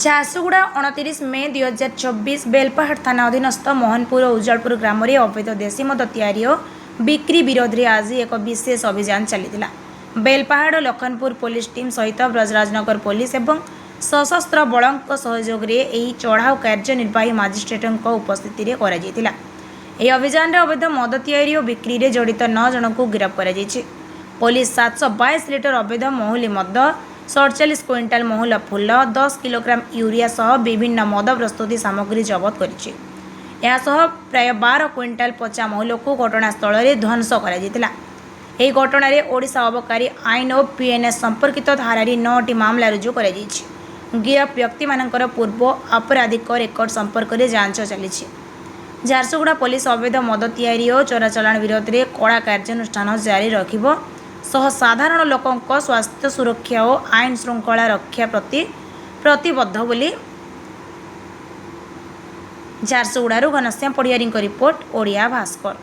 ଝାରସୁଗୁଡ଼ା 29 ମେ 2024 ବେଲପାହାଡ଼ ଥାନା ଅଧୀନସ୍ଥ ମୋହନପୁର ଓ ଉଜାଳପୁର ଗ୍ରାମରେ ଅବୈଧ ଦେଶୀ ମଦ ତିଆରି ଓ ବିକ୍ରି ବିରୋଧରେ ଆଜି ଏକ ବିଶେଷ ଅଭିଯାନ ଚାଲିଥିଲା। ବେଲପାହାଡ଼ ଲଖନପୁର ପୋଲିସ ଟିମ୍ ସହିତ ବ୍ରଜରାଜନଗର ପୋଲିସ ଏବଂ ସଶସ୍ତ୍ର ବଳଙ୍କ ସହଯୋଗରେ ଏହି ଚଢ଼ାଉ କାର୍ଯ୍ୟନିର୍ବାହୀ ମାଜିଷ୍ଟ୍ରେଟଙ୍କ ଉପସ୍ଥିତିରେ କରାଯାଇଥିଲା। ଏହି ଅଭିଯାନରେ ଅବୈଧ ମଦ ତିଆରି ଓ ବିକ୍ରିରେ ଜଡ଼ିତ 9 ଜଣଙ୍କୁ ଗିରଫ କରାଯାଇଛି। ପୋଲିସ 722 ଲିଟର ଅବୈଧ ମହୁଲି ମଦ, 47 କ୍ୱିଣ୍ଟାଲ ମହୁଲ ଫୁଲ, 10 କିଲୋଗ୍ରାମ ୟୁରିଆ ସହ ବିଭିନ୍ନ ମଦ ପ୍ରସ୍ତୁତି ସାମଗ୍ରୀ ଜବତ କରିଛି। ଏହାସହ ପ୍ରାୟ 12 କ୍ୱିଣ୍ଟାଲ ପଚା ମହୁଲକୁ ଘଟଣାସ୍ଥଳରେ ଧ୍ୱଂସ କରାଯାଇଥିଲା। ଏହି ଘଟଣାରେ ଓଡ଼ିଶା ଅବକାରୀ ଆଇନ ଓ ପିଏନ୍ଏସ୍ ସମ୍ପର୍କିତ ଧାରାରେ 9ଟି ମାମଲା ରୁଜୁ କରାଯାଇଛି। ଗିରଫ ବ୍ୟକ୍ତିମାନଙ୍କର ପୂର୍ବ ଆପରାଧିକ ରେକର୍ଡ ସମ୍ପର୍କରେ ଯାଞ୍ଚ ଚାଲିଛି। ଝାରସୁଗୁଡ଼ା ପୋଲିସ ଅବୈଧ ମଦ ତିଆରି ଓ ଚୋରାଚାଲାଣ ବିରୋଧରେ କଡ଼ା କାର୍ଯ୍ୟାନୁଷ୍ଠାନ ଜାରି ରଖିବ ସହ ସାଧାରଣ ଲୋକଙ୍କ ସ୍ୱାସ୍ଥ୍ୟ ସୁରକ୍ଷା ଓ ଆଇନ ଶୃଙ୍ଖଳା ରକ୍ଷା ପ୍ରତି ପ୍ରତିବଦ୍ଧ ବୋଲି ଝାରସୁଗୁଡ଼ାରୁ ଘନଶ୍ୟାମ ପଡ଼ିଆରୀଙ୍କ ରିପୋର୍ଟ, ଓଡ଼ିଆ ଭାସ୍କର।